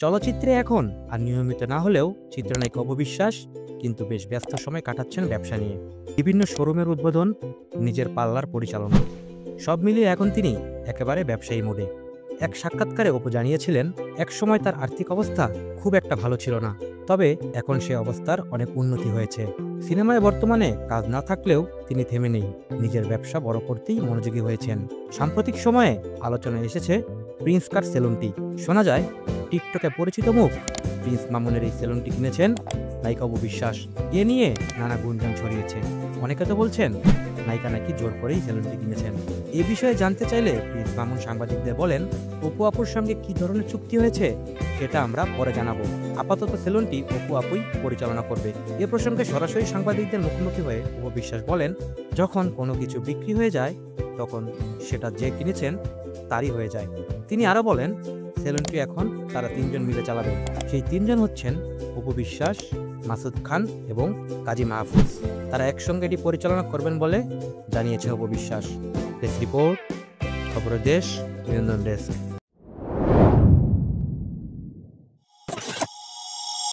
চলচ্চিত্রে এখন আর নিয়মিত না হলেও চিত্রনায়িকা অপবিশ্বাস কিন্তু বেশ ব্যস্ত সময় কাটাচ্ছেন ব্যবসা নিয়ে। বিভিন্ন শোরুমের উদ্বোধন, নিজের পার্লার পরিচালনা, সব মিলিয়ে এখন তিনি একেবারে ব্যবসায়ী মোডে। এক সাক্ষাৎকারে অপু জানিয়েছিলেন, একসময় তার আর্থিক অবস্থা খুব একটা ভালো ছিল না, তবে এখন সে অবস্থার অনেক উন্নতি হয়েছে। সিনেমায় বর্তমানে কাজ না থাকলেও তিনি থেমে নেই, নিজের ব্যবসা বড় করতেই মনোযোগী হয়েছেন। সাম্প্রতিক সময়ে আলোচনায় এসেছে প্রিন্স কাট সেলুনটি। শোনা যায় টিকটকে পরিচিত মুখ প্রিন্স মামুনের এই সেলুনটি কিনেছেন নায়িকা অপু বিশ্বাস। এ নিয়ে নানা গুঞ্জন ছড়িয়েছে। অনেকে তো বলছেন নায়িকা নাকি জোর করেই সেলুনটি কিনেছেন। এ বিষয়ে জানতে চাইলে প্রিন্স মামুন সাংবাদিকদের বলেন, অপু আপুর সঙ্গে কি ধরনের চুক্তি হয়েছে সেটা আমরা পরে জানাবো। আপাতত সেলুনটি অপু আপুই পরিচালনা করবে। এ প্রসঙ্গে সরাসরি সাংবাদিকদের মুখোমুখি হয়ে অপু বিশ্বাস বলেন, যখন কোনো কিছু বিক্রি হয়ে যায় তখন সেটা যে কিনেছেন তারই হয়ে যায়। তিনি আরো বলেন, সেলুনটি এখন তারা 3 জন মিলে চালাবে। সেই 3 জন হচ্ছেন অপু বিশ্বাস, মাসুদ খান এবং কাজী মাহফুজ। তারা একসঙ্গে এটি পরিচালনা করবেন বলে জানিয়েছে অপু বিশ্বাস। ডেস্ক রিপোর্ট, খবরের দেশ, বিনোদন ডেস্ক।